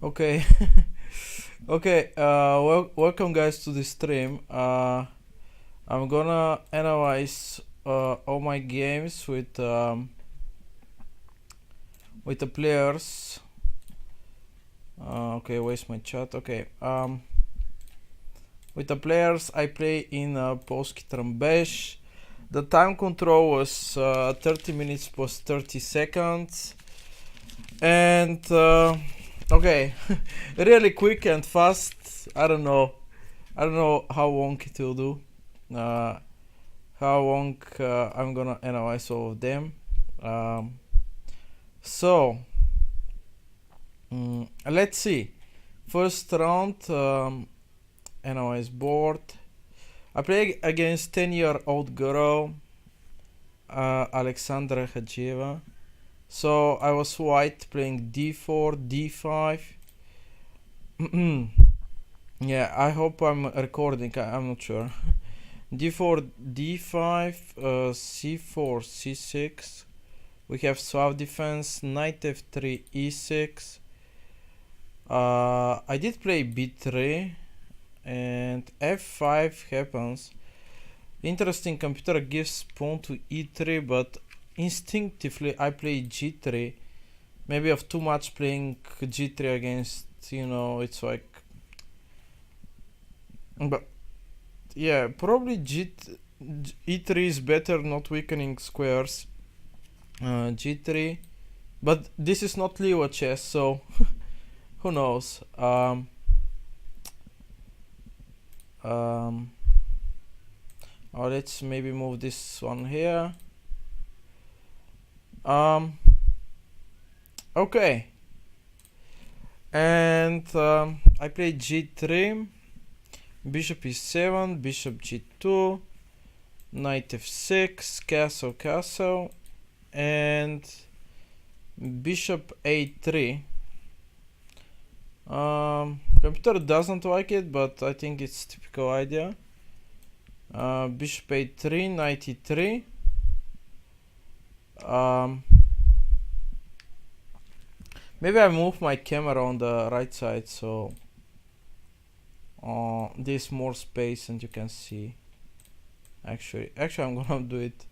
Okay. Okay, welcome guys to the stream. I'm gonna analyze all my games with the players. Okay, where's my chat? Okay, with the players I play in Polski Trymbesh. The time control was 30 minutes plus 30 seconds. And okay, really quick and fast. I don't know how long it will do. How long I'm gonna analyze all of them. So let's see. First round, analyze board. I play against 10-year-old girl, Alexandra Haджиева. So I was white, playing d4, d5. Yeah, I hope I'm recording. I'm not sure. d4, d5, c4, c6. We have swap defense, knight f3, e6. I did play b3 and f5 happens. Interesting, computer gives pawn to e3, but instinctively I play g3. Maybe of too much playing g3 against, it's like, but yeah, probably e3 is better, not weakening squares. G3, but this is not Leo chess, so who knows. Let's maybe move this one here. Okay, and I play g3, bishop e7, bishop g2, knight f6, castle, castle, and bishop a3. Computer doesn't like it, but I think it's typical idea. Bishop a3, knight e3. Maybe I move my camera on the right side, so there's more space and you can see. Actually I'm gonna do it.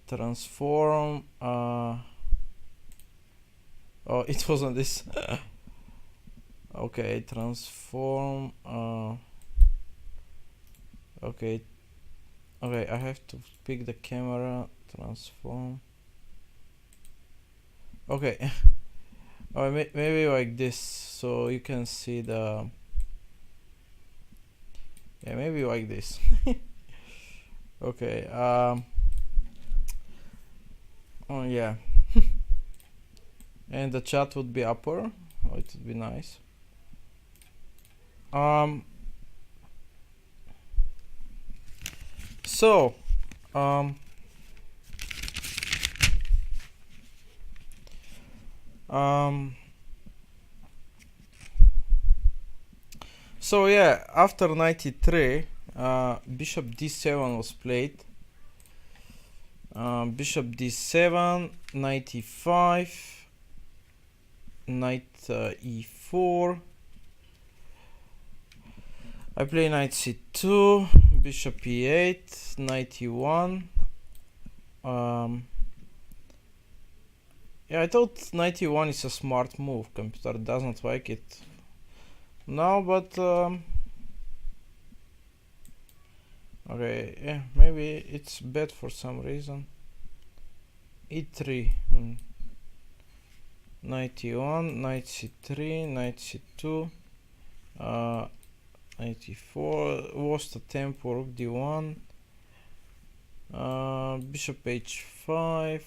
Transform. Oh, it wasn't this. Okay, transform. Okay, I have to pick the camera. Transform. Okay. Or maybe like this, so you can see the. Yeah, maybe like this. Okay. Oh yeah. And the chat would be upper. Oh, it would be nice. So so yeah, after 93, bishop d7 was played. Bishop d7, knight e5, knight e4. I play knight c2, bishop e8, knight e1. Yeah, I thought knight e1 is a smart move. Computer doesn't like it now, but okay, yeah, maybe it's bad for some reason. e3, knight e1, knight c3, knight c2, knight e4, lost a tempo, rook d1, bishop h5,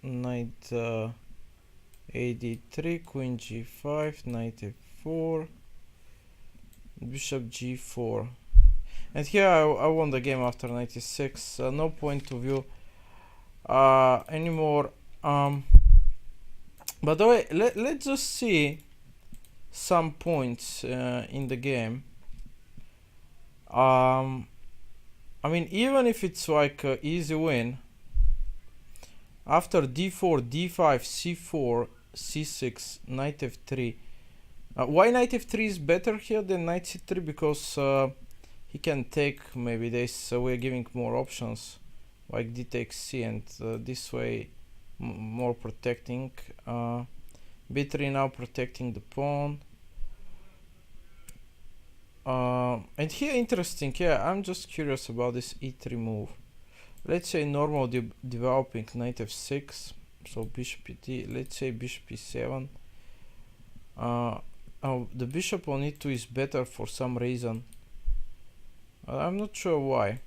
knight ad3, queen g5, knight f4, bishop g4. And here I won the game after 96. No point to view anymore. By the way, let's just see some points in the game. I mean, even if it's like an easy win, After d4, d5, c4, c6, knight f3. Why knight f3 is better here than knight c3? Because he can take maybe this, so we're giving more options, like d takes c, and this way more protecting. b3 now protecting the pawn. And here interesting, yeah, I'm just curious about this e3 move. Let's say normal developing knight f6, so bishop e3, let's say bishop e7. Oh, the bishop on e2 is better for some reason. I'm not sure why.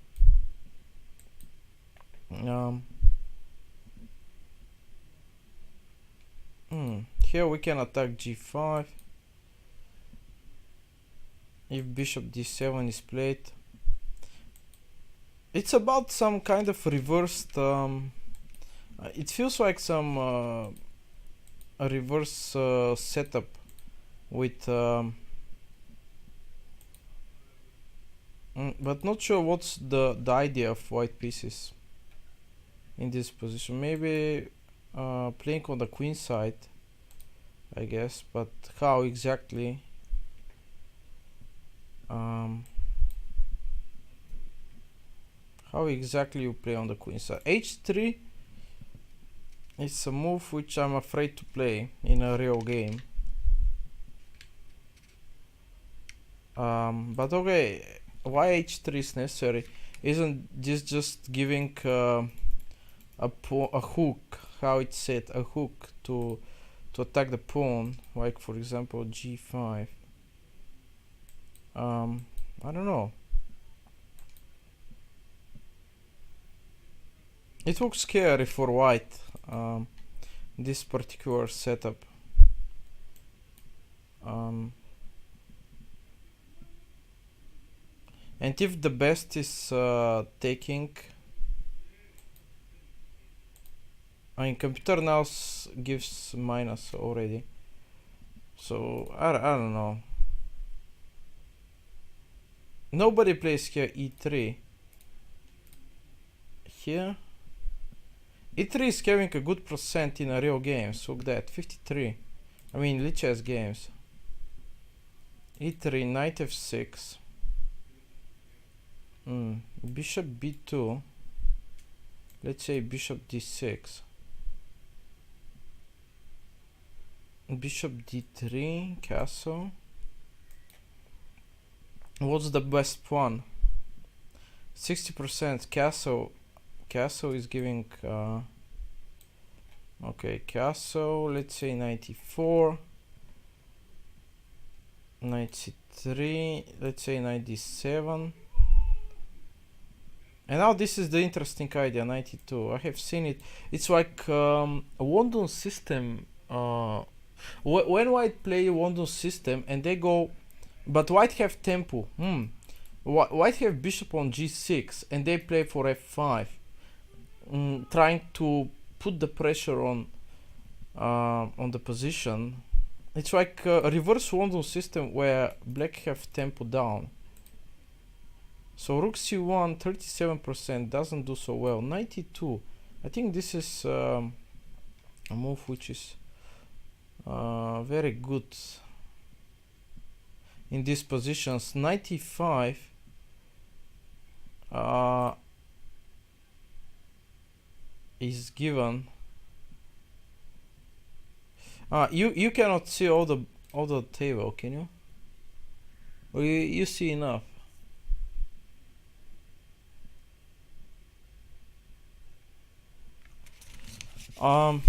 Here we can attack g5. If bishop d7 is played, it's about some kind of reversed. It feels like some a reverse setup with. But not sure what's the idea of white pieces in this position. Maybe playing on the queen side, I guess, but how exactly? How exactly you play on the queen side? h3 is a move which I'm afraid to play in a real game. But okay, why h3 is necessary? Isn't this just giving a hook? How it's set, a hook to attack the pawn, like for example g5. I don't know. It looks scary for white, this particular setup. And if the best is taking, I mean, computer now gives minus already, so I don't know. Nobody plays here e3. Here e3 is having a good percent in a real games. Look that, 53. I mean, Lichess games. e3, knight f6. Bishop b2. Let's say bishop d6. Bishop d3, castle. What's the best one? 60% castle. Castle is giving okay, castle, let's say 94. Knight c3, let's say knight d7. And now this is the interesting idea, 92. I have seen it. It's like a London system. When white play London system and they go, but white have tempo. White have bishop on g6 and they play for f5, trying to put the pressure on the position. It's like a reverse London system where black have tempo down. So rook c1, 37%, doesn't do so well. 92. I think this is a move which is very good in these positions. 95 is given. You cannot see all the table, can you? Or you see enough? I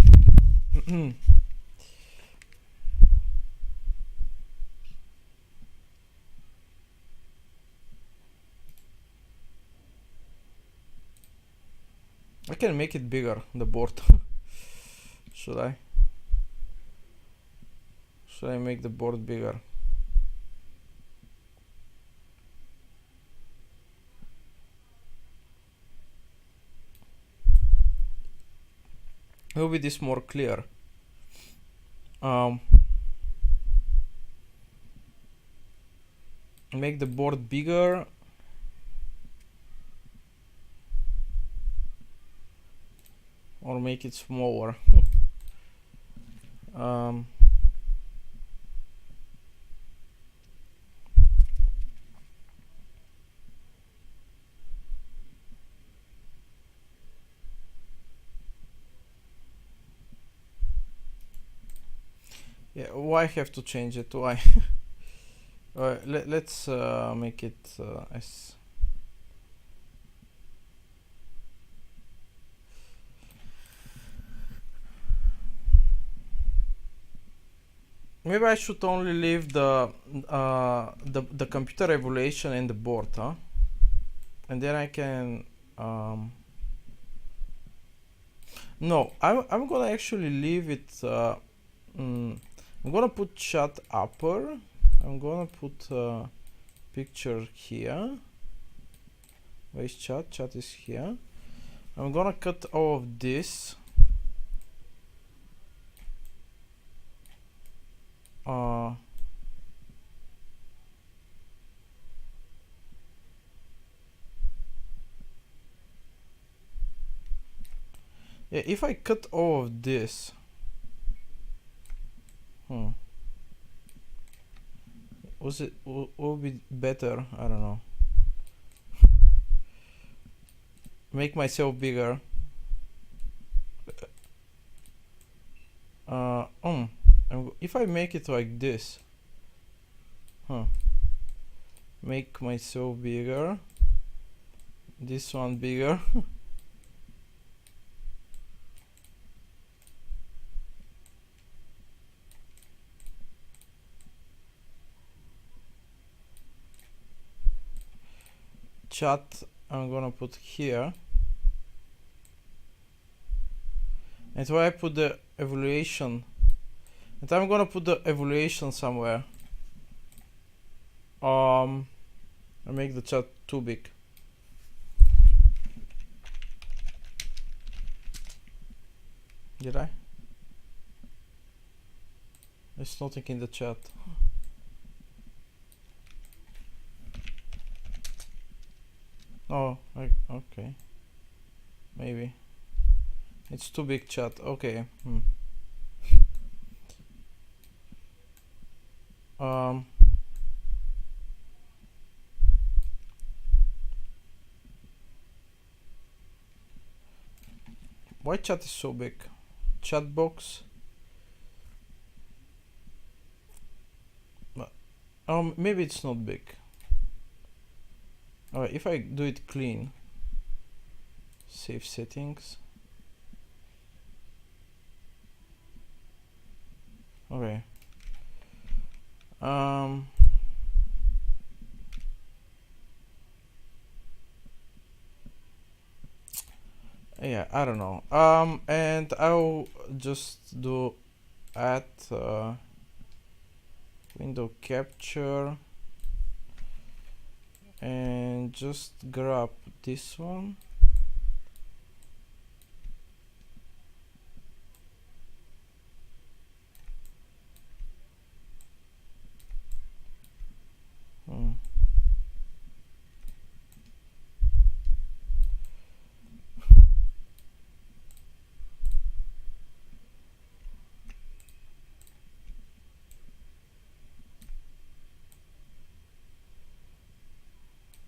can make it bigger, the board. Should I? Should I make the board bigger? Will be this more clear? Make the board bigger. or make it smaller. Yeah, why have to change it? Why? Let's make it as. Maybe I should only leave the computer evaluation in the board, huh? And then I can. No, I'm gonna actually leave it. I'm gonna put chat upper. I'm gonna put picture here. Where is chat? Chat is here. I'm gonna cut all of this. Yeah, if I cut all of this, will be better? I don't know. Make myself bigger. If I make it like this, make myself bigger. This one bigger. Chat I'm gonna put here, and where I put the evaluation, and I'm gonna put the evaluation somewhere. I make the chat too big. Did I? There's nothing in the chat. Oh, okay. Maybe. It's too big, chat. Okay. Why chat is so big? Chat box. Maybe it's not big. Alright, if I do it clean, save settings. Okay. Yeah, I don't know. And I'll just do add window capture and just grab this one.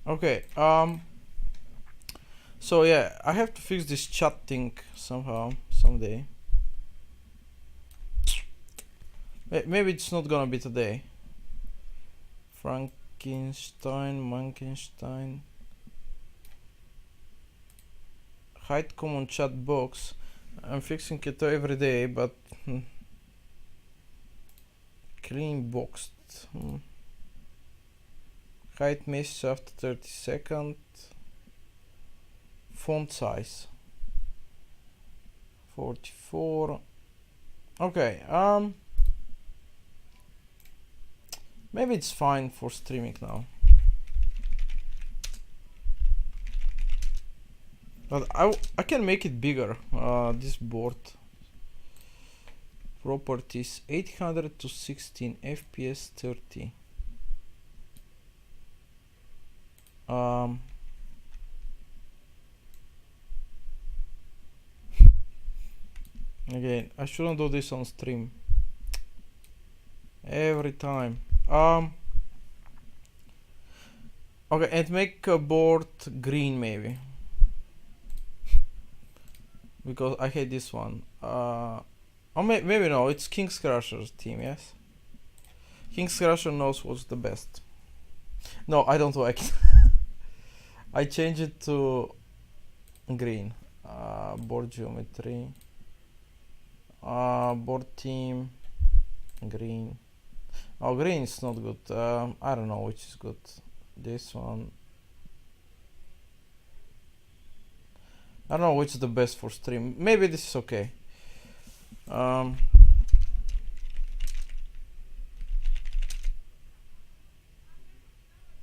Okay, so yeah, I have to fix this chat thing somehow, someday. Maybe it's not gonna be today. Frankenstein. Hide common chat box. I'm fixing it every day, but clean boxed. Hide message after 30 seconds. Font size 44. Okay, maybe it's fine for streaming now. But I can make it bigger, this board. Properties 800 to 16 FPS 30. Again, I shouldn't do this on stream. Every time. Okay, and make a board green maybe. Because I hate this one. Or maybe no, it's King's Crusher's team, yes? King's Crusher knows what's the best. No, I don't like it. I change it to green. Board geometry. Board team. Green. Oh, green is not good. I don't know which is good. This one. I don't know which is the best for stream. Maybe this is okay.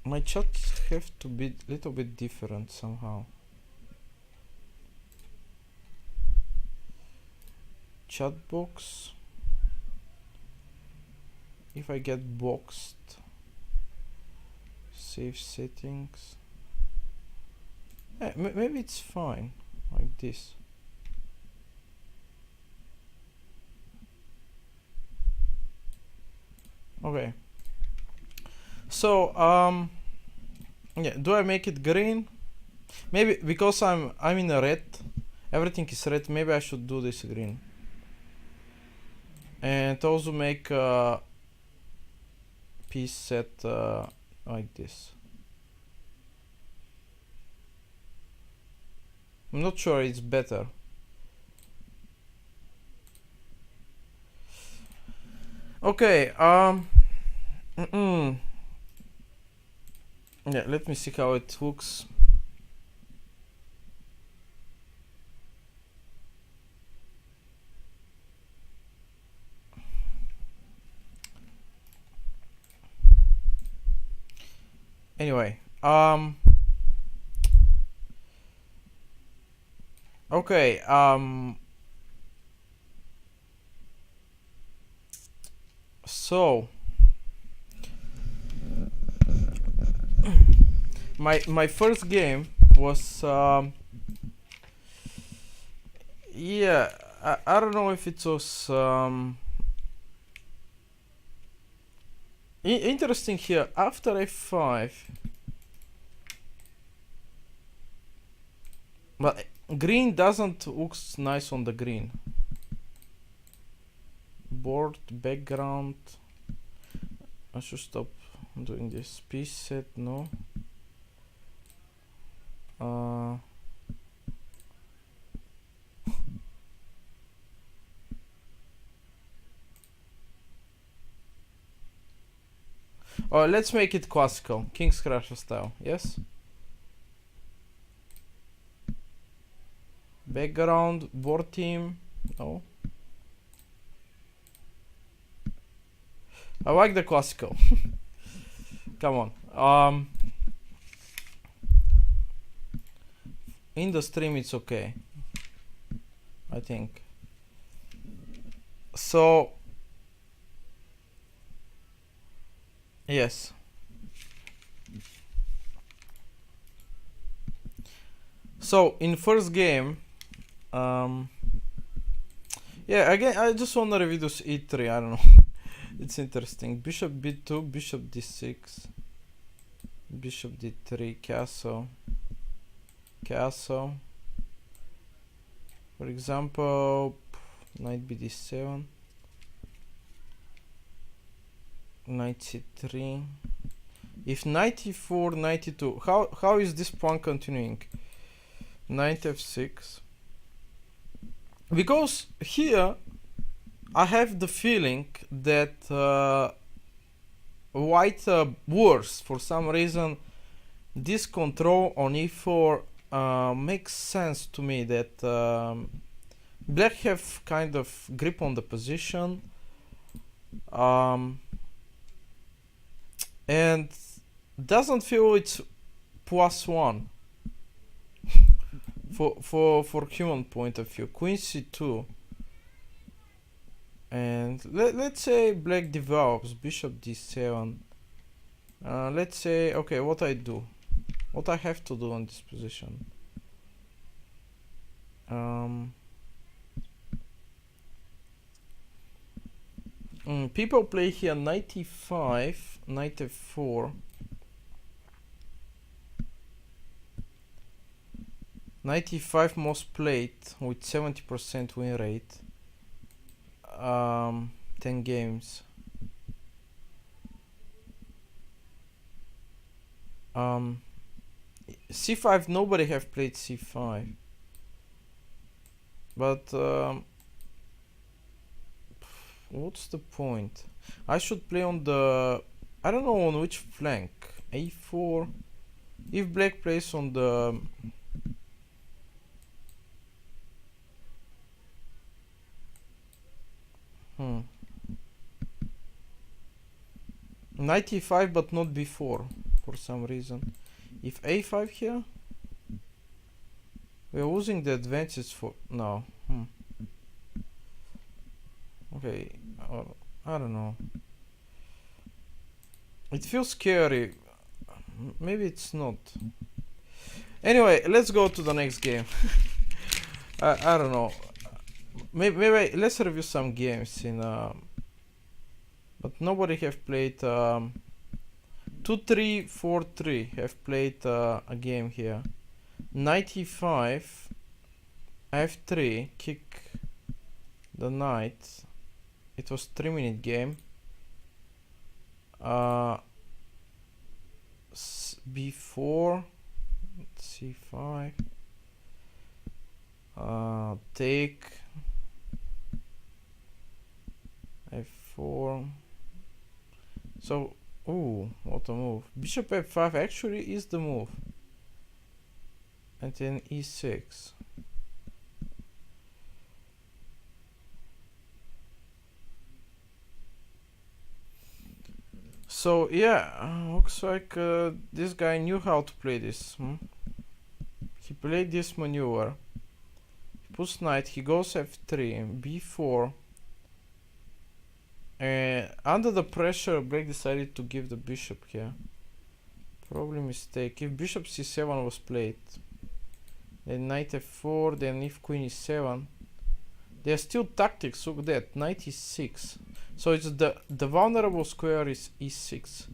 My chats have to be a little bit different somehow. Chat box. If I get boxed, save settings. Maybe it's fine like this. Okay. So yeah, do I make it green? Maybe because I'm in a red, everything is red, maybe I should do this green. And also make a piece set like this. I'm not sure it's better. Okay, yeah, let me see how it looks. Anyway, okay, so my first game was yeah, I don't know if it was interesting here. After f5, but green doesn't look nice on the green. Board background. I should stop doing this. Piece set, no. Oh, let's make it classical, King's Crusher style. Yes. Background, board team. No. I like the classical. Come on. In the stream it's okay, I think. So yes. So in first game, yeah, again I just wanna review this e3. I don't know. It's interesting. Bishop b2, bishop d6, bishop d3, castle, castle. For example, knight bd7, knight c3. If knight e4, knight e2, how is this pawn continuing? Knight f6. Because here I have the feeling that white worse for some reason. This control on e4 makes sense to me, that black have kind of grip on the position, and doesn't feel it's +1 for human point of view. Queen c2. And let's say black develops bishop d7. Let's say, okay, what I do, what I have to do on this position. People play here 95, 94. 95 most played with 70% win rate. 10 games. C5, nobody have played C5. But what's the point? I should play on the, I don't know on which flank. A4. If black plays on the 95 but not before for some reason. If A5 here, we are losing the advantage for now. Okay, I don't know. It feels scary. Maybe it's not. Anyway, let's go to the next game. I don't know. Maybe let's review some games in but nobody have played 2-3-4-3 have played a game here. 95 F3 kick the knight. It was 3-minute game. B4 C5 take F4. So, ooh, what a move. Bishop F5 actually is the move. And then E6. So, yeah, looks like this guy knew how to play this. He played this maneuver. He puts knight, he goes F3, B4. Under the pressure, black decided to give the bishop here. Probably mistake. If bishop C7 was played, then knight F4, then if queen E7, there are still tactics. Look at that, knight E6. So it's the vulnerable square is E6.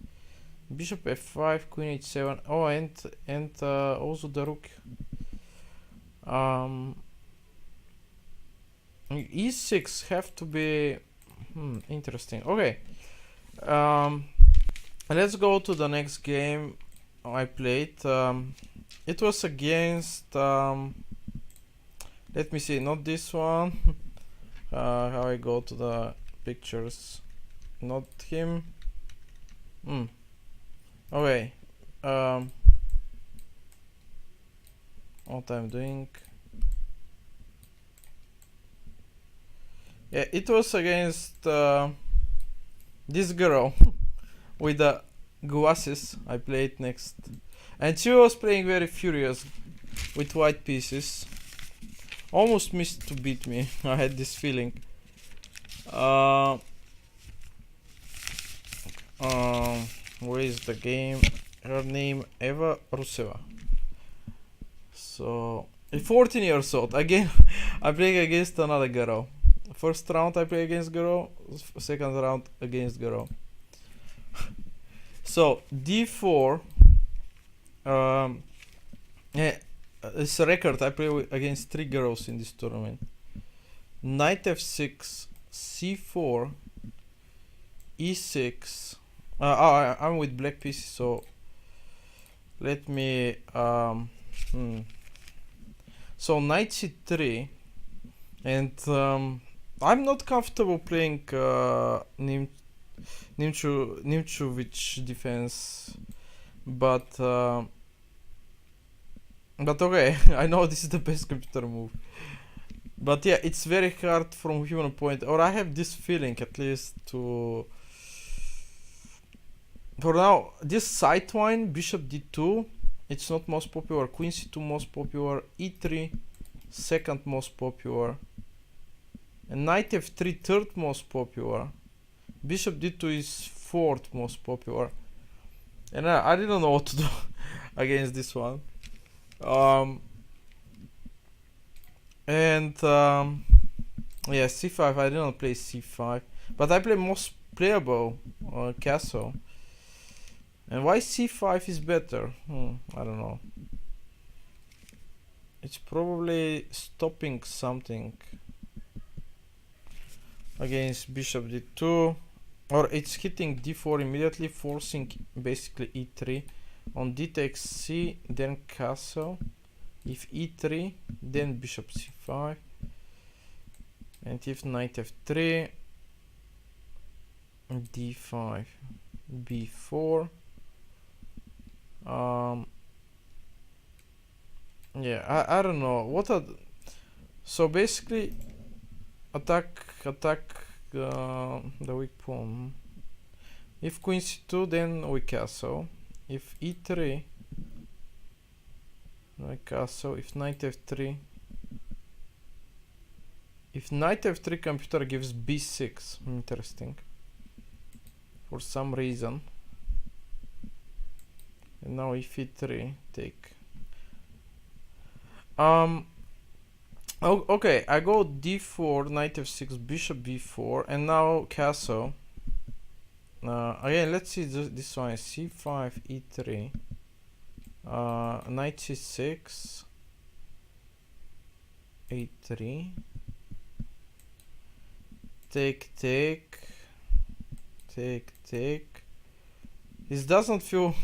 Bishop F5, queen H7. Oh, and also the rook. E6 have to be interesting. Okay. Let's go to the next game I played. It was against let me see, not this one. How I go to the pictures, not him. Okay. What I'm doing. Yeah, it was against this girl with the glasses I played next. And she was playing very furious with white pieces. Almost missed to beat me. I had this feeling. Where is the game? Her name Eva Ruseva. So 14 years old. Again, I playing against another girl. First round I play against girl. Second round against girl. So D4. Yeah, it's a record. I play against 3 girls in this tournament. Knight F6, C4, E6. I'm with black pieces, so let me. So knight C3, and I'm not comfortable playing Nimchovich defense, but okay, I know this is the best computer move. But yeah, it's very hard from human point, or I have this feeling at least to. For now, this sidewine, bishop D2, it's not most popular. Queen C2 most popular. E3 second most popular. And knight F3 third most popular. Bishop D2 is fourth most popular. And I didn't know what to do against this one. Yeah, c5. I didn't play c5, but I play most playable castle. And why c5 is better? I don't know. It's probably stopping something against bishop d2, or it's hitting d4 immediately, forcing basically e3. On d takes c, then castle. If e3, then bishop c5. And if knight f3, d5, b4. Yeah, I don't know what are so basically attack the weak pawn. If queen c2, then we castle. If e3, we castle. If knight f3, computer gives b6. Interesting. For some reason. And now if e3, take. Okay, I go d4, knight f6, bishop b4, and now castle. Again, let's see this one. c5, e3, knight c6, a3, take. This doesn't feel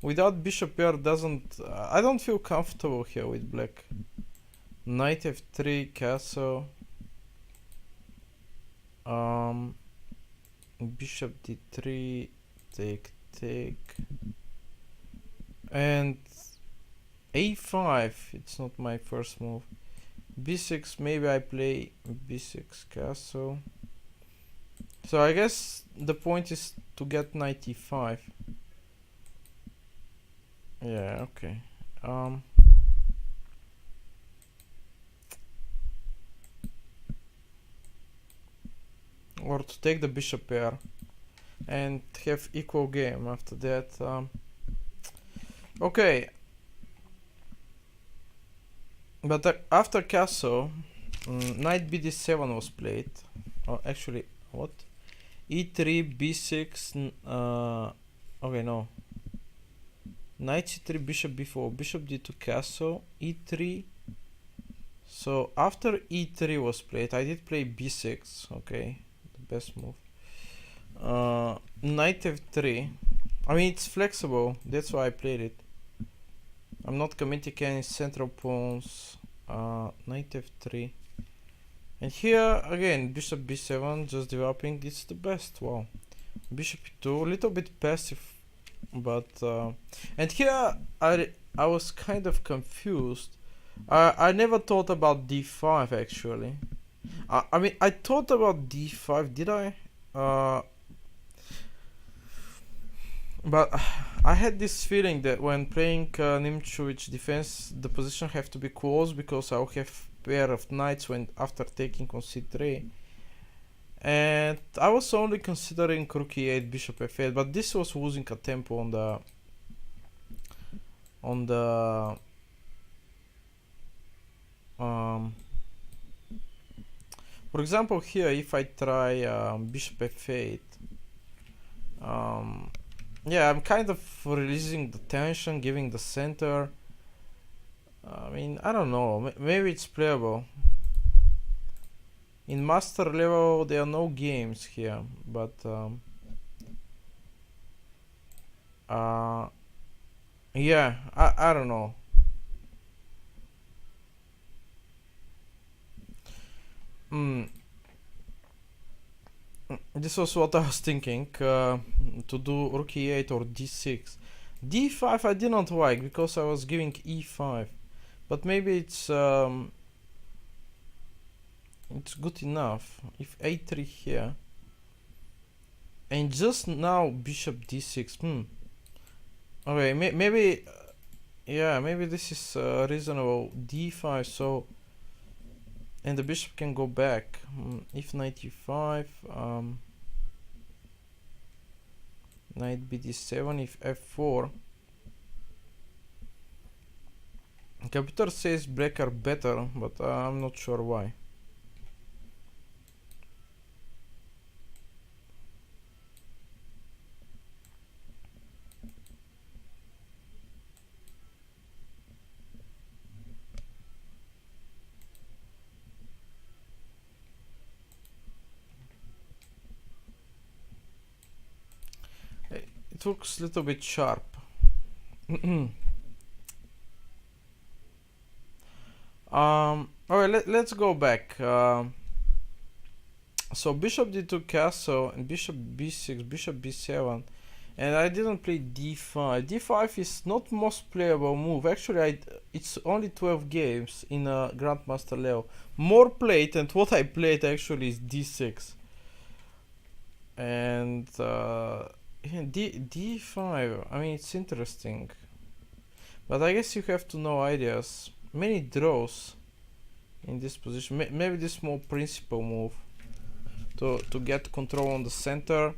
without bishop pair doesn't I don't feel comfortable here with black. Knight f3, castle, bishop d3, take, and a5. It's not my first move. b6, maybe I play b6 castle. So I guess the point is to get knight e5. Yeah, okay. Or to take the bishop pair and have equal game after that. Okay. But after castle, knight bd7 was played. Oh, actually, what? e3, b6. Okay, no. Knight c3, bishop b4, bishop d2, castle, e3. So after e3 was played, I did play b6. Okay, the best move. Knight f3. I mean, it's flexible. That's why I played it. I'm not committing any central pawns. Knight f3. And here again, bishop b7, just developing. It's the best. Wow. Bishop e2, a little bit passive, but and here I was kind of confused. I never thought about d5 actually. I mean, I thought about d5. Did I? But I had this feeling that when playing Nimchowicz defense, the position have to be close because I'll have pair of knights when after taking on c3. And I was only considering rook e8, bishop f8, but this was losing a tempo on the for example here, if I try bishop f8, yeah, I'm kind of releasing the tension, giving the center. I mean, I don't know, maybe it's playable. In master level there are no games here, but yeah, I don't know. This was what I was thinking, to do rook e8 or d6. d5 I didn't like because I was giving e5, but maybe it's good enough. If a3 here, and just now bishop d6. Okay, maybe yeah, maybe this is reasonable. d5, so and the bishop can go back. If knight e5, knight bd7, if f4. Computer says black are better, but I'm not sure why. it looks a little bit sharp. Alright, let's go back. So bishop d2 castle and bishop b6, bishop b7, and I didn't play d5. d5 is not most playable move. Actually, it's only 12 games in a Grandmaster level. More played, and what I played actually is d6. And d5, I mean, it's interesting. But I guess you have to know ideas. Many draws in this position. Maybe this more principal move to get control on the center.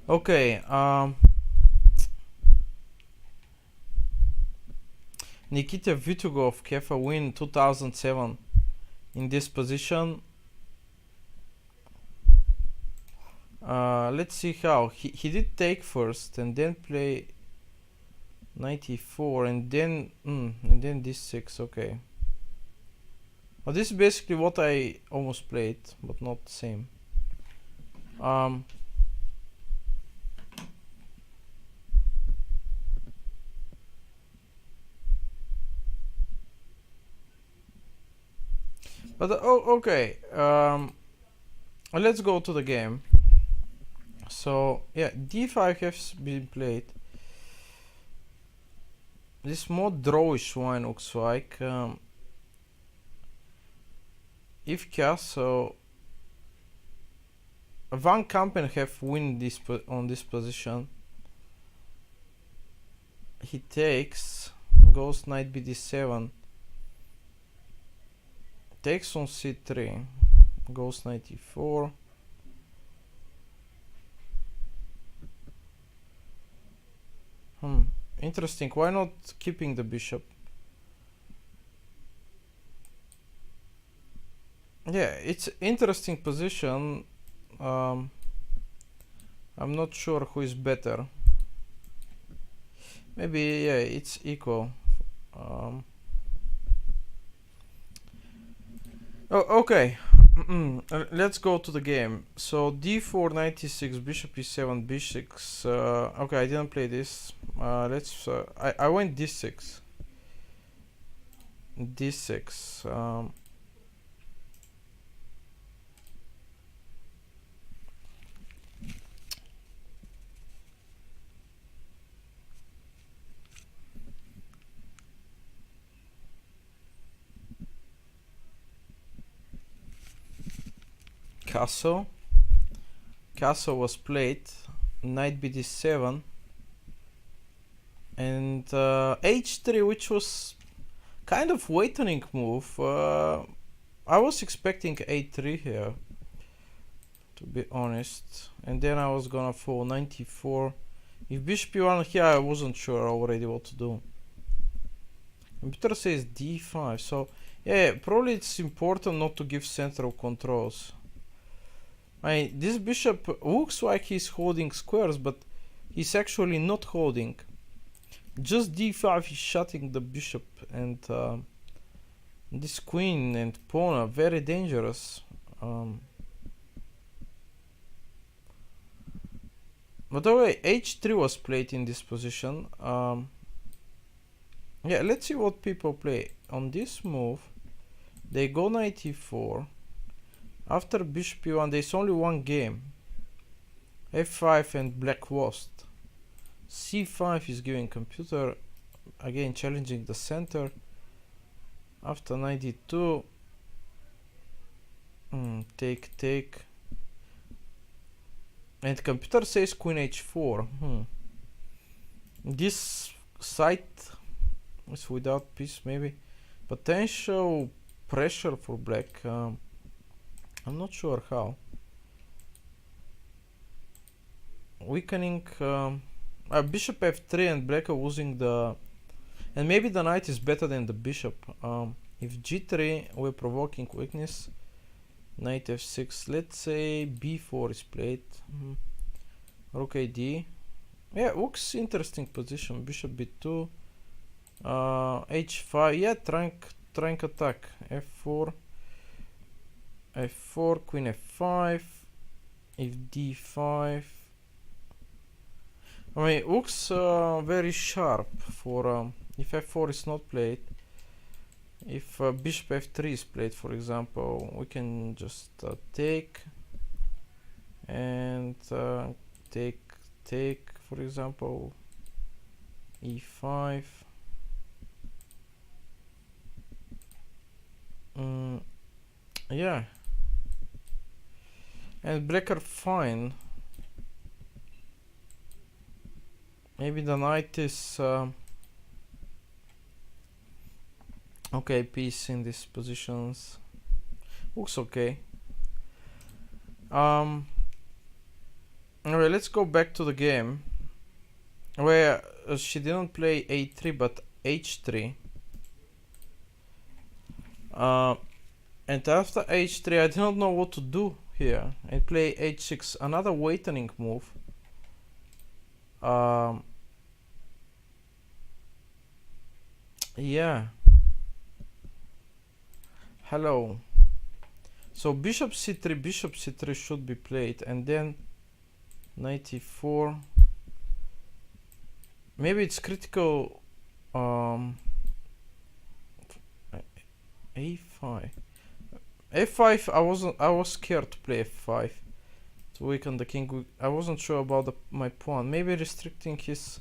Okay. Nikita Vitugov have a win 2007 in this position. Let's see how he did take first and then play 94 and then d6. Okay. Well, this is basically what I almost played, but not the same. But okay. Let's go to the game. So yeah, d5 has been played. This more drawish one looks like. If castle, Van Kampen have win this on this position. He takes, goes knight bd7. Takes on c3, goes 94. Interesting. Why not keeping the bishop? Yeah, it's interesting position. I'm not sure who is better. Maybe yeah, it's equal. Okay. Let's go to the game. So d4 96, bishop e7, b6. Okay, I didn't play this. Let's. I went d6. d6. Castle was played, knight bd7 and h3, which was kind of waning move. I was expecting a3 here, to be honest, and then I was gonna fall 94. If bishop e1 here, I wasn't sure already what to do. Computer says d5, so yeah, probably it's important not to give central controls. This bishop looks like he's holding squares, but he's actually not holding. Just d5 is shutting the bishop, and this queen and pawn are very dangerous. By the way, h3 was played in this position. Yeah, let's see what people play. On this move, they go knight e4. After bishop e1, there's only one game. f5 and black lost. c5 is giving computer, again challenging the center. After knight d2, take. And computer says queen h4. This site is without piece, maybe. Potential pressure for black. I'm not sure how. Weakening. Bishop f3 and black are losing the... And maybe the knight is better than the bishop. If g3, we're provoking weakness. Knight f6. Let's say b4 is played. Rook ad. Yeah, looks interesting position. Bishop b2. h5. Yeah, trying attack. f4. f4. Queen f5. If d5. I mean, it looks very sharp for if f4 is not played. If bishop f3 is played, for example, we can just take and take, for example, e5. Yeah, and black are fine. Maybe the knight is okay, piece in these positions. Looks okay. Alright, let's go back to the game where she didn't play a3 but h3. And after h3 I didn't know what to do here. I play h6, another waitening move. Yeah. Hello. So bishop c3 should be played, and then knight e4. Maybe it's critical. a5. f5. I was scared to play f5 to weaken the king. I wasn't sure about my pawn. Maybe restricting his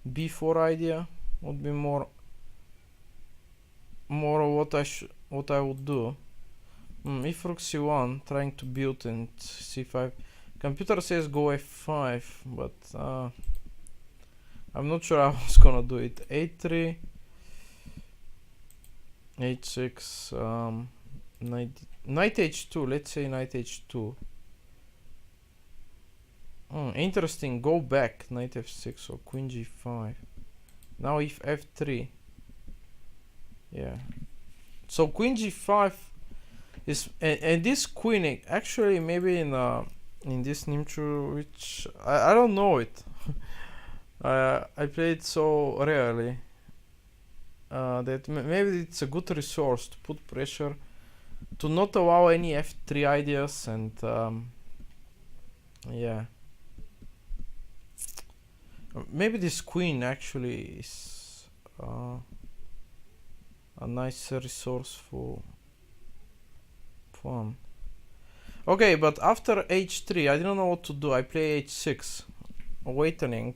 b4 idea would be more what I would do. If rook c1, trying to build, and c5. Computer says go f5, but I'm not sure I was gonna do it. a3, h6, knight h2. Let's say knight h2. Interesting. Go back, knight f6 or queen g5. Now if f3. Yeah. So queen g5 is and this queen actually maybe in this Nimchu, which I don't know it. I play it so rarely that maybe it's a good resource to put pressure to not allow any f3 ideas, and yeah, maybe this queen actually is a nice resource for fun. Okay, but after h3 I didn't know what to do. I play h6, awakening,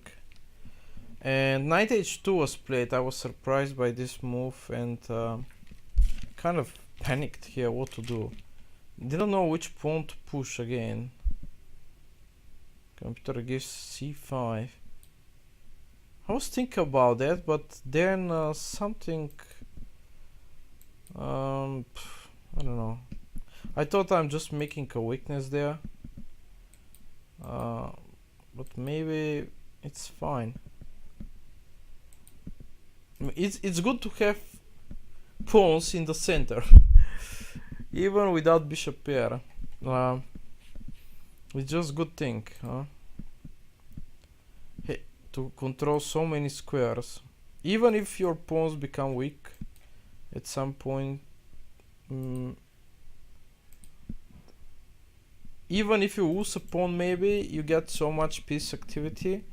and knight h2 was played. I was surprised by this move and kind of panicked here what to do. Didn't know which pawn to push again. Computer gives c5. I was thinking about that, but then something I don't know. I thought I'm just making a weakness there, but maybe it's fine. It's good to have pawns in the center, even without bishop pair. It's just good thing, huh? Hey, to control so many squares, even if your pawns become weak at some point. Even if you lose a pawn, maybe you get so much piece activity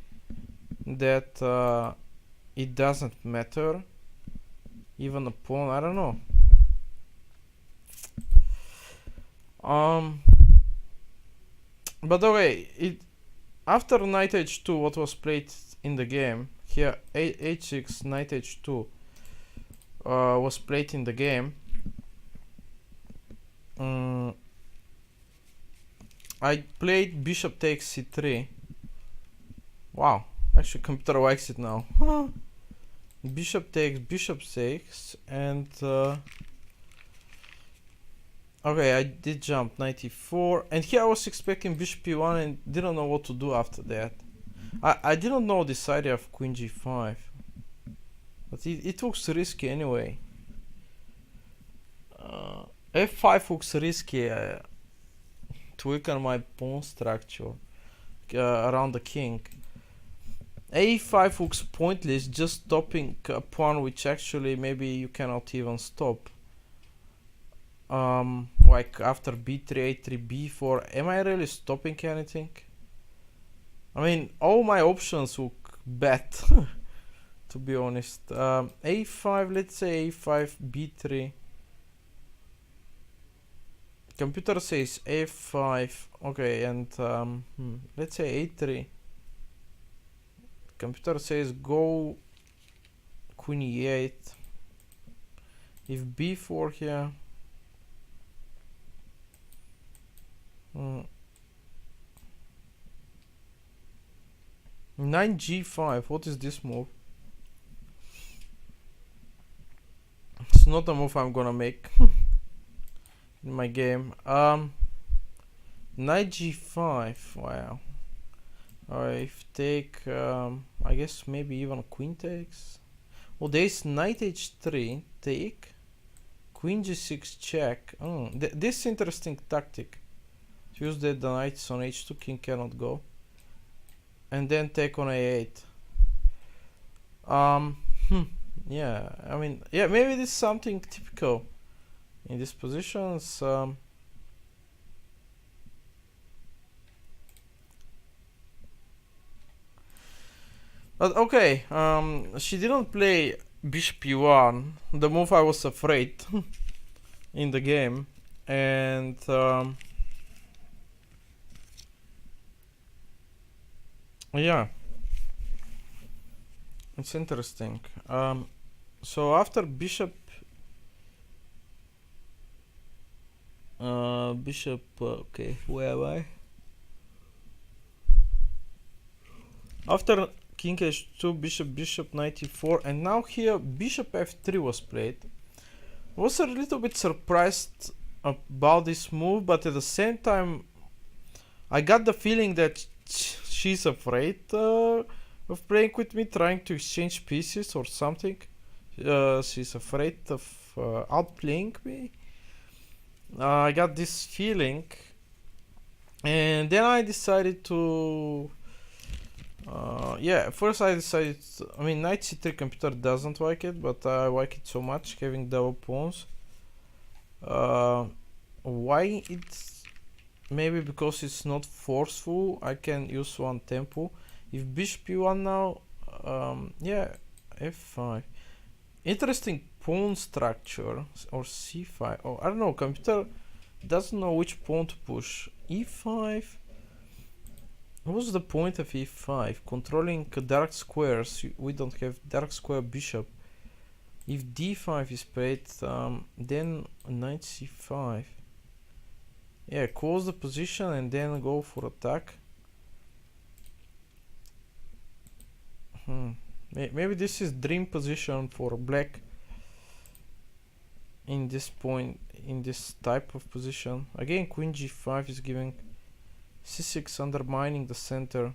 that it doesn't matter. Even a pawn, I don't know. But okay, after knight h2, what was played in the game here, h6, knight h2 was played in the game. I played bishop takes c3. Wow, actually computer likes it now. Bishop takes, and okay, I did jump knight e4, and here I was expecting bishop e1 and didn't know what to do after that. I didn't know this idea of queen g5, but it looks risky anyway. F5 looks risky to weaken my pawn structure around the king. A5 looks pointless, just stopping a pawn which actually maybe you cannot even stop. Like after b3, a3, b4, am I really stopping anything? I mean, all my options look bad, to be honest. A5, let's say a5, b3. Computer says a5, okay, and let's say a3. Computer says go queen e8. If b4 here. 9g5, what is this move? It's not a move I'm gonna make in my game. Knight g5, wow. If take, I guess maybe even queen takes. Well, there's knight h3, take, queen g6 check. This interesting tactic. Use that the knights on h2, king cannot go. And then take on a8. Yeah, I mean, yeah, maybe this is something typical in these positions. But okay, she didn't play bishop e1, the move I was afraid in the game, and yeah, it's interesting. So after bishop, okay, where am I? After king h2, bishop, knight e4, and now here bishop f3 was played. I was a little bit surprised about this move, but at the same time, I got the feeling that she's afraid of playing with me, trying to exchange pieces or something. She's afraid of outplaying me. I got this feeling, and then I decided to yeah, first I decided, I mean, knight c3 computer doesn't like it, but I like it so much, having double pawns. Why it's, maybe because it's not forceful, I can use one tempo. If bishop e1 now, yeah, f5. Interesting pawn structure, or c5, oh, I don't know, computer doesn't know which pawn to push. e5. What's the point of e5? Controlling dark squares. We don't have dark square bishop. If d5 is played, then knight c5. Yeah, close the position and then go for attack. Maybe this is dream position for black in this point, in this type of position. Again, queen g5 is giving c6, undermining the center.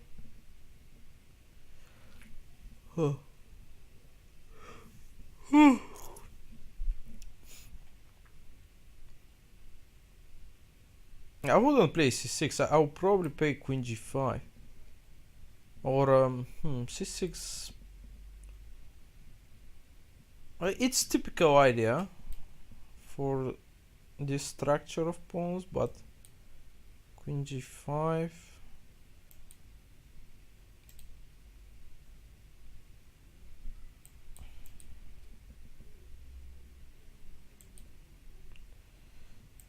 I wouldn't play c6. I would probably play queen g5 or c6. It's typical idea for this structure of pawns, but queen g5.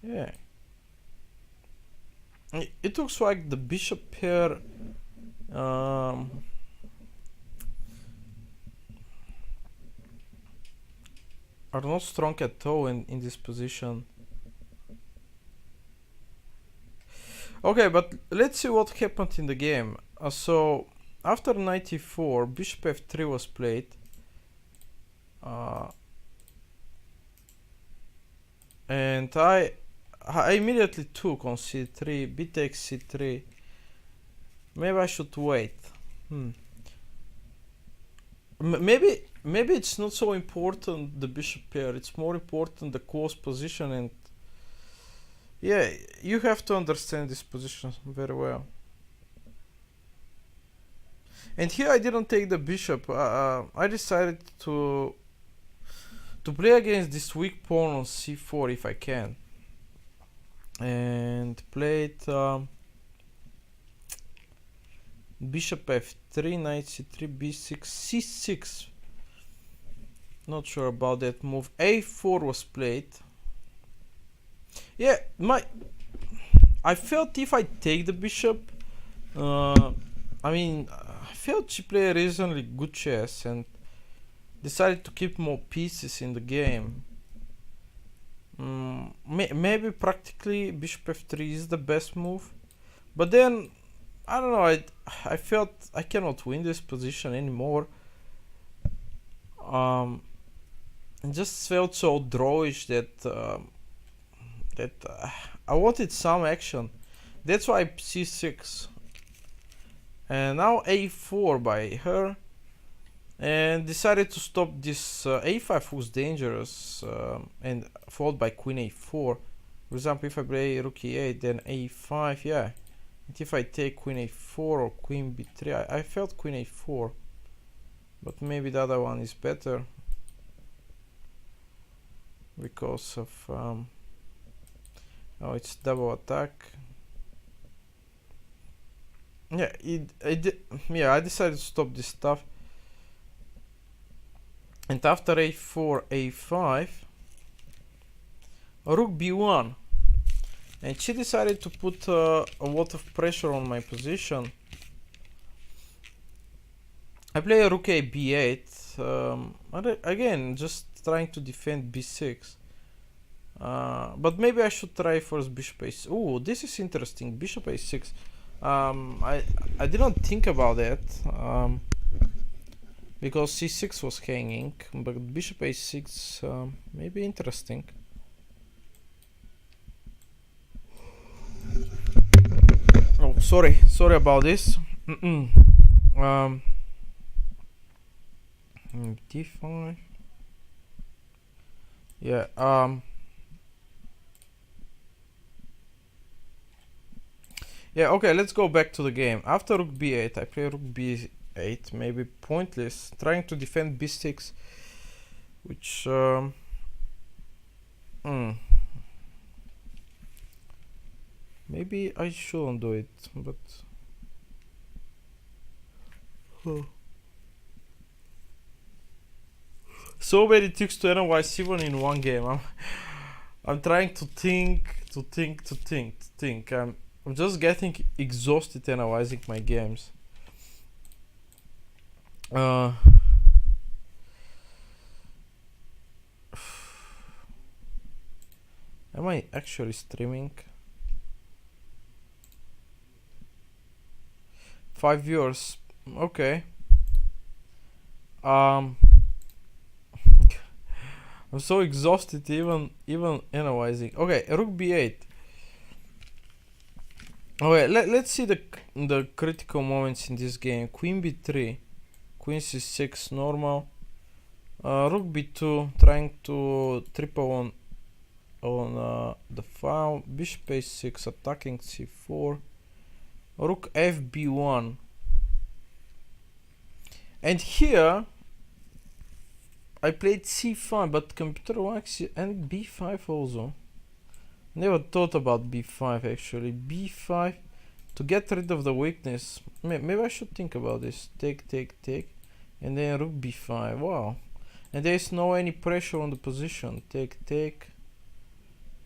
Yeah. It looks like the bishop pair are not strong at all in this position. Okay, but let's see what happened in the game. So after knight e4, bishop f3 was played. And I immediately took on c3, b takes c3. Maybe I should wait. Maybe it's not so important the bishop pair. It's more important the close position and Yeah, you have to understand this position very well. And here I didn't take the bishop. I decided to play against this weak pawn on c4 if I can. And played bishop f3, knight c3, b6, c6. Not sure about that move. a4 was played. Yeah, I felt if I take the bishop, I mean, I felt she played a reasonably good chess and decided to keep more pieces in the game. Maybe practically bishop f3 is the best move, but then I don't know. I felt I cannot win this position anymore. It just felt so drawish that I wanted some action. That's why c6, and now a4 by her, and decided to stop this a5 was dangerous, and followed by queen a4. For example, if I play rook e8, then a5, yeah. And if I take queen a4 or queen b3, I felt queen a4, but maybe the other one is better because of oh, it's double attack. Yeah, I decided to stop this stuff. And after a4, a5, rook b1, and she decided to put a lot of pressure on my position. I play a rook a b8, again just trying to defend b6. But maybe I should try first bishop a6. Oh, this is interesting. Bishop a6. I didn't think about that. Because c6 was hanging, but bishop a6 may be interesting. Oh, sorry about this. d5. Yeah. Yeah. Okay. Let's go back to the game. After rook b8, I play rook b8, maybe pointless, trying to defend b6, which maybe I shouldn't do it, but so many tricks to analyze even in one game. I'm trying to think. I'm just getting exhausted analyzing my games. Am I actually streaming? 5 viewers. Okay. I'm so exhausted even analyzing. Okay, rook b8. Okay, let's see the critical moments in this game. Queen b3, queen c6 normal, rook b2 trying to triple on the file, bishop a6 attacking c4, rook fb1, and here I played c5, but computer likes it, and b5 also. Never thought about b5 actually. b5 to get rid of the weakness. Maybe I should think about this. Take, and then rook b5. Wow, and there is no any pressure on the position. Take,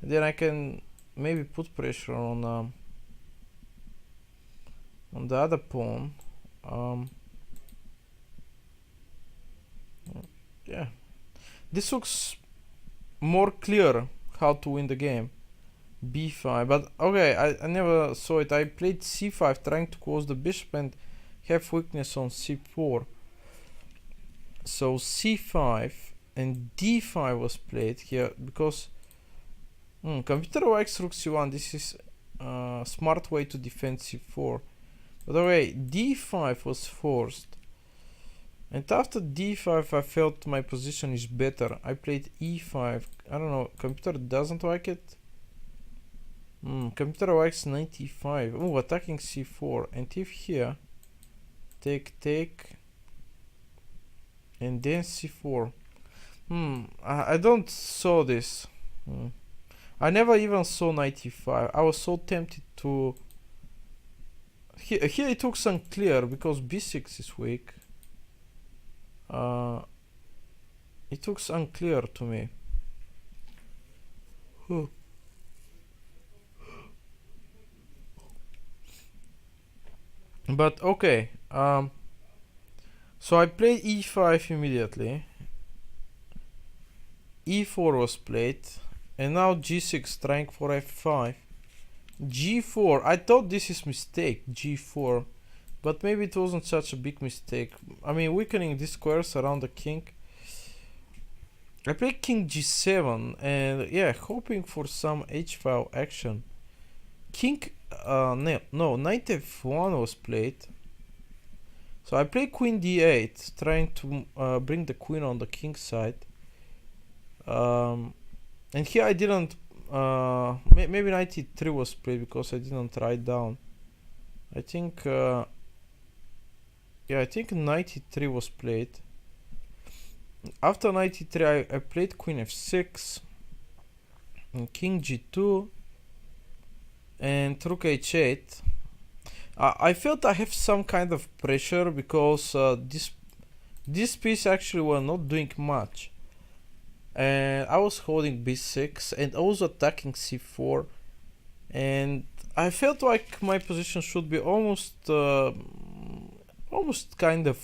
and then I can maybe put pressure on the other pawn. Yeah, this looks more clear how to win the game. b5, but okay, I never saw it. I played c5 trying to close the bishop and have weakness on c4. So c5 and d5 was played here because computer likes rook c1. This is a smart way to defend c4. By the way, d5 was forced, and after d5 I felt my position is better. I played e5. I don't know, computer doesn't like it. Computer likes 95. Oh, attacking c4. And if here, take, and then c4. I don't saw this. I never even saw 95. I was so tempted to. Here it looks unclear because b6 is weak. It looks unclear to me. But okay. So I played e5 immediately. e4 was played, and now g6 trying for f5. g4. I thought this is mistake, g4, but maybe it wasn't such a big mistake. I mean, weakening these squares around the king. I played king g7, and yeah, hoping for some h5 action. King, no, knight f1 was played. So I played queen d8, trying to bring the queen on the king side. And here I didn't. Maybe knight e3 was played because I didn't write down. I think. Yeah, I think knight e3 was played. After knight e3, I played queen f6, and king g2, and rook h8. I felt I have some kind of pressure because this piece actually were not doing much, and I was holding b6 and also attacking c4, and I felt like my position should be almost kind of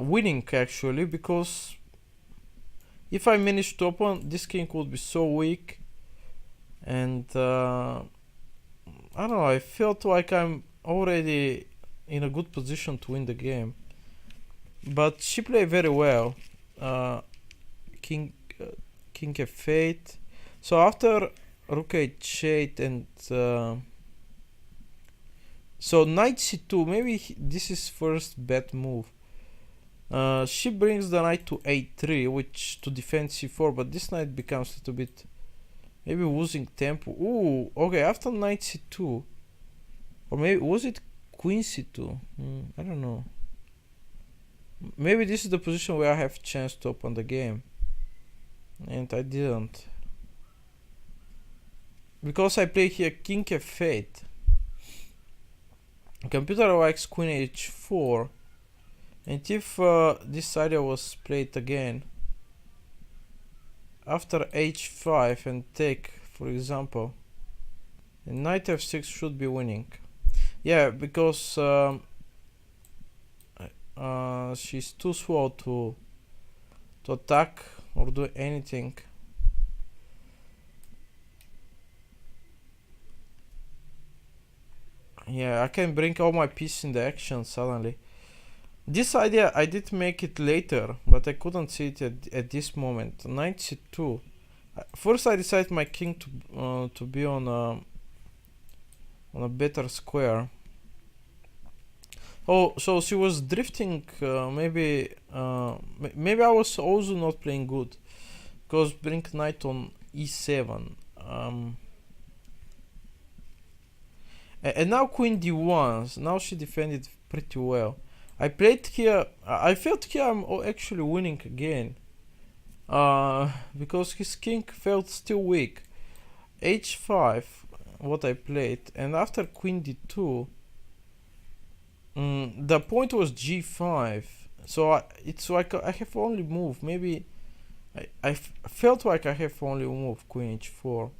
winning actually, because if I manage to open, this king would be so weak, and I don't know, I felt like I'm already in a good position to win the game. But she played very well. King f8. So after rook h8 and so knight c2, maybe this is first bad move. She brings the knight to a3, which to defend c4, but this knight becomes a little bit maybe losing tempo. Ooh, okay, after knight c2, or maybe was it queen c2? I don't know. Maybe this is the position where I have chance to open the game, and I didn't, because I play here king f8. Computer likes queen h4, and if this idea was played again after h5 and take, for example, and knight f6 should be winning. Yeah, because she's too slow to attack or do anything. Yeah, I can bring all my pieces in the action suddenly. This idea I did make it later, but I couldn't see it at this moment. Knight c2. First I decided my king to be on a better square. Oh, so she was drifting. Maybe I was also not playing good, because bring knight on e7. And now queen d1. Now she defended pretty well. I played here. I felt here I'm actually winning again, because his king felt still weak. h5, what I played, and after queen d2, the point was g5. So it's like I have only moved. Maybe I felt like I have only moved queen h4.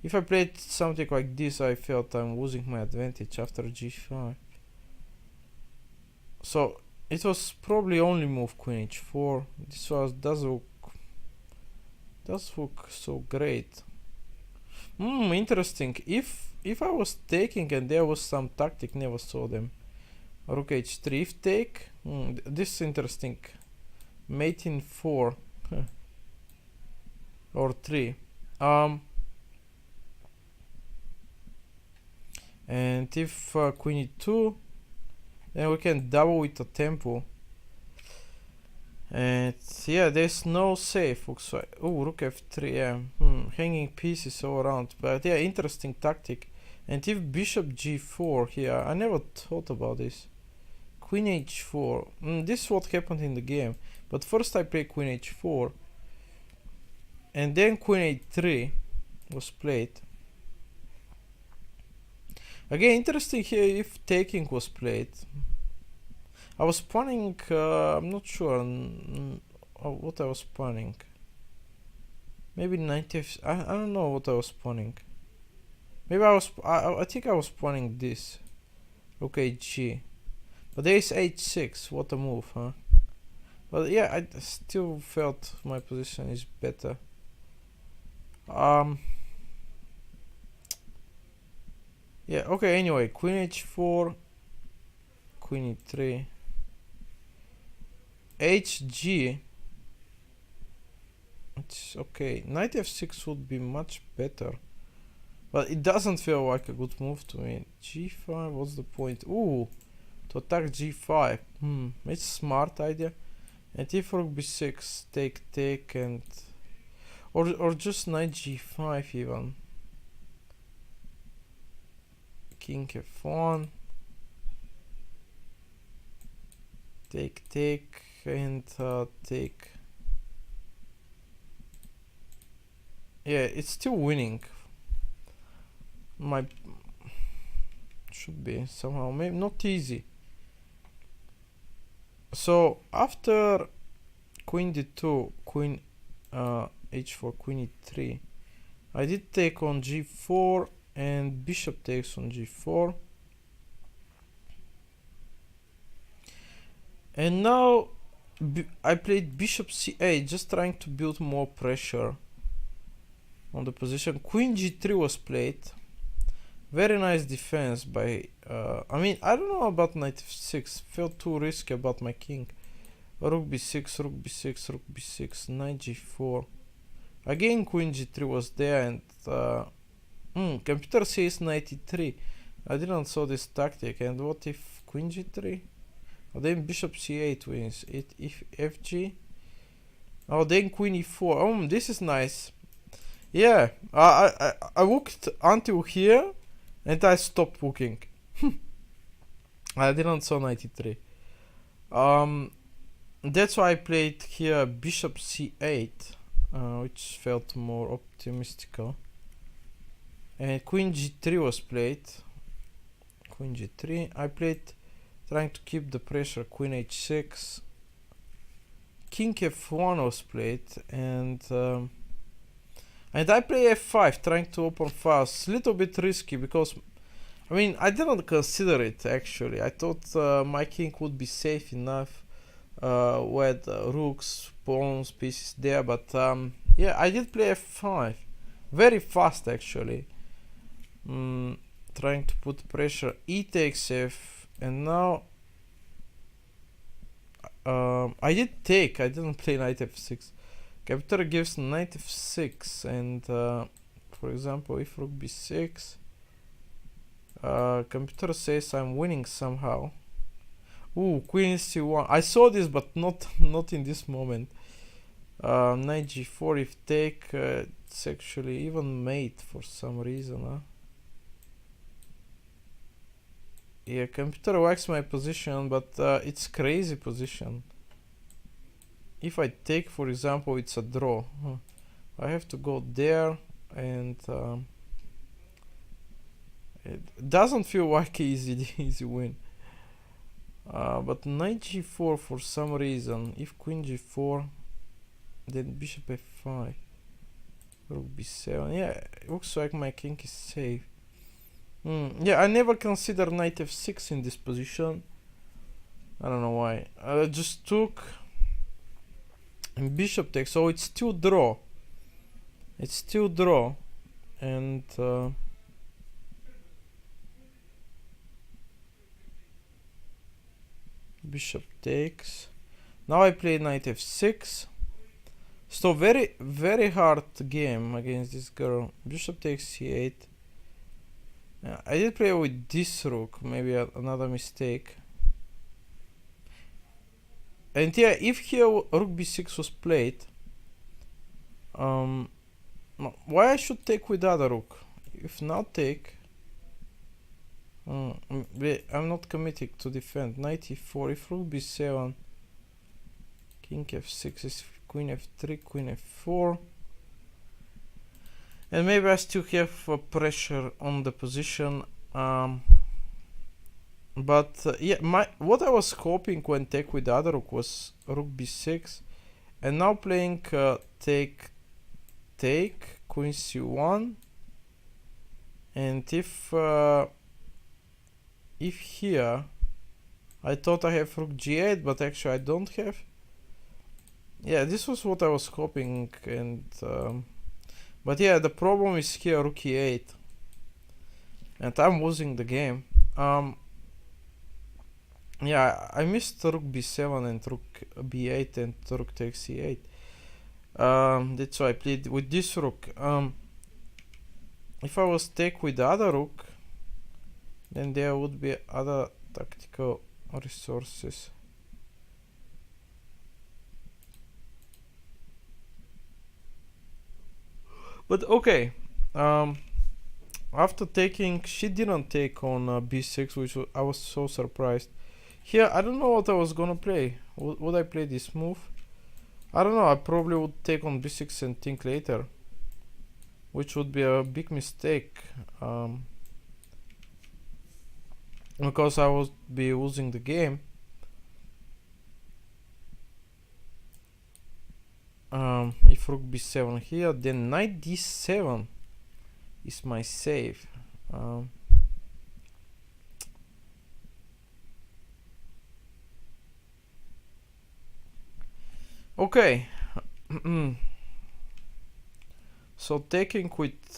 If I played something like this, I felt I'm losing my advantage after g5. So it was probably only move queen h4. This does look so great. Interesting. If I was taking and there was some tactic, never saw them. Rook h3 if take. This is interesting. Mate in 4 or 3. And if queen e2, then we can double with the tempo. And yeah, there's no save, looks like. Oh, rook f3, yeah. Hanging pieces all around. But yeah, interesting tactic. And if bishop g4 here, I never thought about this. Queen h4. This is what happened in the game. But first I play queen h4. And then queen a3 was played. Again, interesting here if taking was played. I was planning, I'm not sure what I was planning. Maybe 90, I don't know what I was planning. Maybe I think I was planning this. Okay, G. But there is h6, what a move, huh? But yeah, I still felt my position is better. Yeah, okay, anyway, queen h4, queen e3, hg. It's okay, knight f6 would be much better. But it doesn't feel like a good move to me. g5, what's the point? Ooh, to attack g5. It's a smart idea. And if rook b6, take and... Or just knight g5 even. King f1. Take and take. Yeah, it's still winning. Should be somehow, maybe not easy. So after queen d2, queen h4, queen e3, I did take on g4 and bishop takes on g4. And now I played bishop c8, just trying to build more pressure on the position. Queen g3 was played. Very nice defense by I mean, I don't know about knight f6, felt too risky about my king. Rook b6, rook b6, rook b6, knight g4. Again queen g3 was there, and computer says knight e3. I didn't saw this tactic. And what if queen g3? Oh, then bishop c8 wins. If fg. Oh, then queen e4. Oh, this is nice. Yeah, I looked until here, and I stopped looking. I didn't saw knight e3. That's why I played here bishop c8, which felt more optimistical. And queen g3 was played. Queen g3. I played trying to keep the pressure. Queen h6. King f1 was played, and I play f5, trying to open files. Little bit risky because, I mean, I didn't consider it actually. I thought my king would be safe enough with rooks, pawns, pieces there, but yeah, I did play f5. Very fast actually. Trying to put pressure. E takes f, and now I did take. I didn't play knight f6. Computer gives knight f6, and for example, if rook b6, computer says I'm winning somehow. Ooh, queen c1. I saw this, but not in this moment. Knight g4. If take, it's actually even mate for some reason. Huh? Yeah, computer likes my position, but it's crazy position. If I take, for example, it's a draw. I have to go there, and it doesn't feel like easy win. But knight g4 for some reason. If queen g4, then bishop f5, rook b7. Yeah, it looks like my king is safe. Yeah, I never considered knight f6 in this position. I don't know why. I just took. And bishop takes, so it's still draw. It's still draw, and bishop takes. Now I play knight f6. So very hard game against this girl. Bishop takes c8. I did play with this rook, maybe another mistake. And yeah, if here rook b6 was played, why I should take with other rook? If now take, I'm not committing to defend. Knight e4, if rook b7, king f6 is queen f3, queen f4. And maybe I still have pressure on the position. But yeah, what I was hoping when take with the other rook was rook b6, and now playing take, queen c1, and if here I thought I have rook g8, but actually I don't have. Yeah, this was what I was hoping, and but yeah, the problem is here rook e8, and I'm losing the game. Yeah, I missed rook b7 and rook b8 and rook takes c8. That's why I played with this rook. If I was take with the other rook, then there would be other tactical resources. But okay, after taking, she didn't take on b6, which I was so surprised. Here, I don't know what I was gonna play. Would I play this move? I don't know, I probably would take on b6 and think later, which would be a big mistake, because I would be losing the game. If rook b7 here, then knight d7 is my save. Okay. So taking with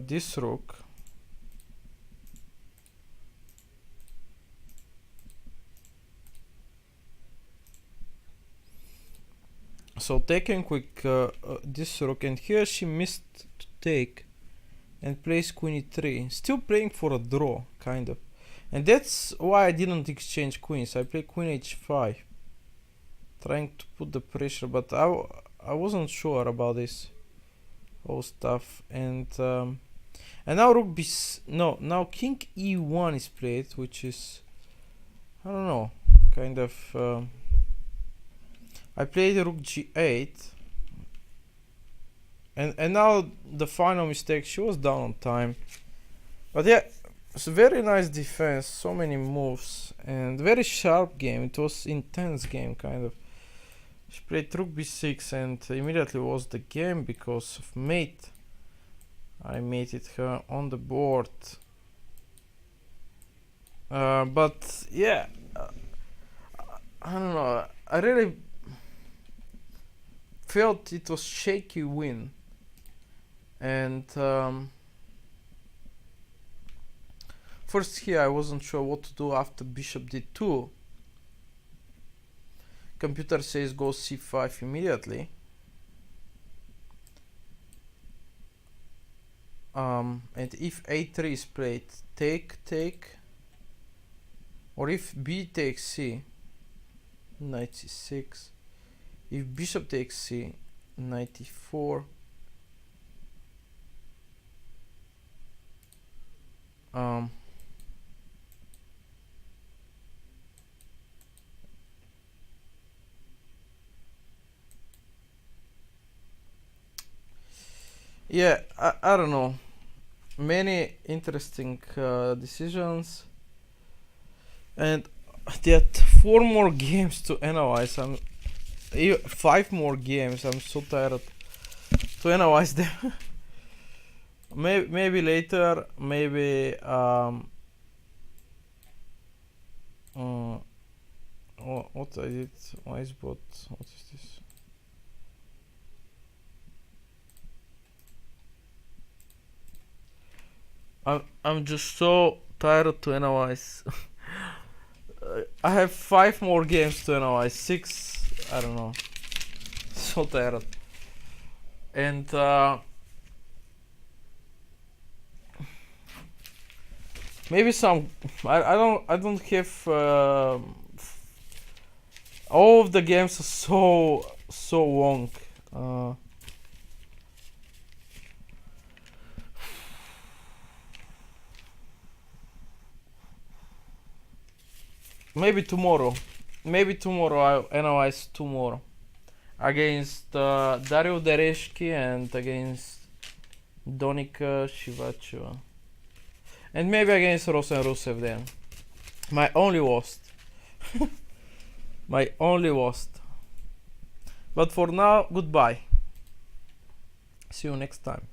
this rook, this rook, and here she missed to take and plays queen e3, still playing for a draw, kind of. And that's why I didn't exchange queens. I played queen h5, trying to put the pressure, but I wasn't sure about this whole stuff. And now rook b, now king e1 is played, which is, I don't know, kind of. I played rook g8, and now the final mistake. She was down on time, but yeah, it's a very nice defense, so many moves, and very sharp game. It was intense game, kind of. She played rook b6 and immediately lost the game because of mate. I mated her on the board, but yeah, I don't know. I really felt it was shaky win, and first here I wasn't sure what to do after bishop d2. Computer says go c5 immediately. And if a3 is played, take, or if b takes c, knight c6. If bishop takes c, knight e4. Yeah, I don't know. Many interesting decisions, and there are 4 more games to analyze. 5 more games. I'm so tired to analyze them. maybe later. Maybe what I did? Why is bot? What is this? I'm just so tired to analyze. I have 5 more games to analyze. 6, I don't know. So tired. And maybe some. I don't have All of the games are so long. Maybe tomorrow. Maybe tomorrow I'll analyze tomorrow. Against Dario Dereshki and against Donika Shivacheva. And maybe against Rosen Rusev then. My only lost. My only lost. But for now, goodbye. See you next time.